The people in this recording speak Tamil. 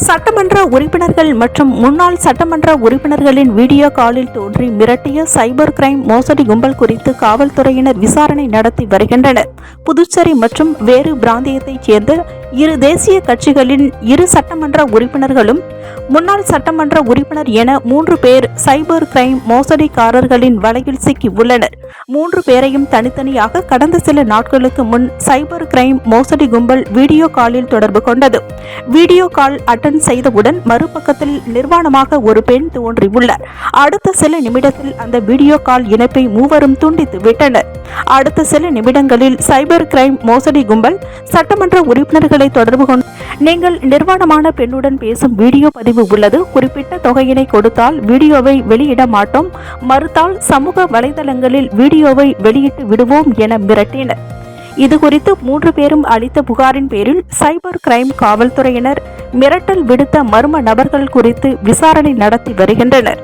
சட்டமன்ற உறுப்பினர்கள் மற்றும் முன்னாள் சட்டமன்ற உறுப்பினர்களின் வீடியோ காலில் தோன்றி மிரட்டிய சைபர் கிரைம் மோசடி கும்பல் குறித்து காவல்துறையினர் விசாரணை நடத்தி வருகின்றனர். புதுச்சேரி மற்றும் வேறு பிராந்தியத்தைச் சேர்ந்த இரு தேசிய கட்சிகளின் இரு சட்டமன்ற உறுப்பினர்களும் முன்னாள் சட்டமன்ற உறுப்பினர் என 3 பேர் சைபர் கிரைம் மோசடிக்காரர்களின் வலையில் சிக்கி உள்ளனர். 3 பேரையும் தனித்தனியாக கடந்த சில நாட்களுக்கு முன் சைபர் கிரைம் மோசடி கும்பல் வீடியோ காலில் தொடர்பு கொண்டது. வீடியோ கால் அட்டன் செய்தவுடன் மறுபக்கத்தில் நிர்வாணமாக ஒரு பெண் தோன்றியுள்ளார். அடுத்த சில நிமிடத்தில் அந்த வீடியோ கால் இணைப்பை மூவரும் துண்டித்து விட்டனர். அடுத்த சில நிமிடங்களில் சைபர் கிரைம் மோசடி கும்பல் சட்டமன்ற உறுப்பினர்களை தொடர்பு கொண்டு, நீங்கள் நிர்வாணமான பெண்ணுடன் பேசும் வீடியோ பதிவு உள்ளது, குறிப்பிட்ட தொகையினை கொடுத்தால் வீடியோவை வெளியிட மாட்டோம், மறுத்தால் சமூக வலைதளங்களில் வீடியோவை வெளியிட்டு விடுவோம் என மிரட்டினர். இதுகுறித்து 3 பேரும் அளித்த புகாரின் பேரில் சைபர் கிரைம் காவல்துறையினர் மிரட்டல் விடுத்த மர்ம நபர்கள் குறித்து விசாரணை நடத்தி வருகின்றனர்.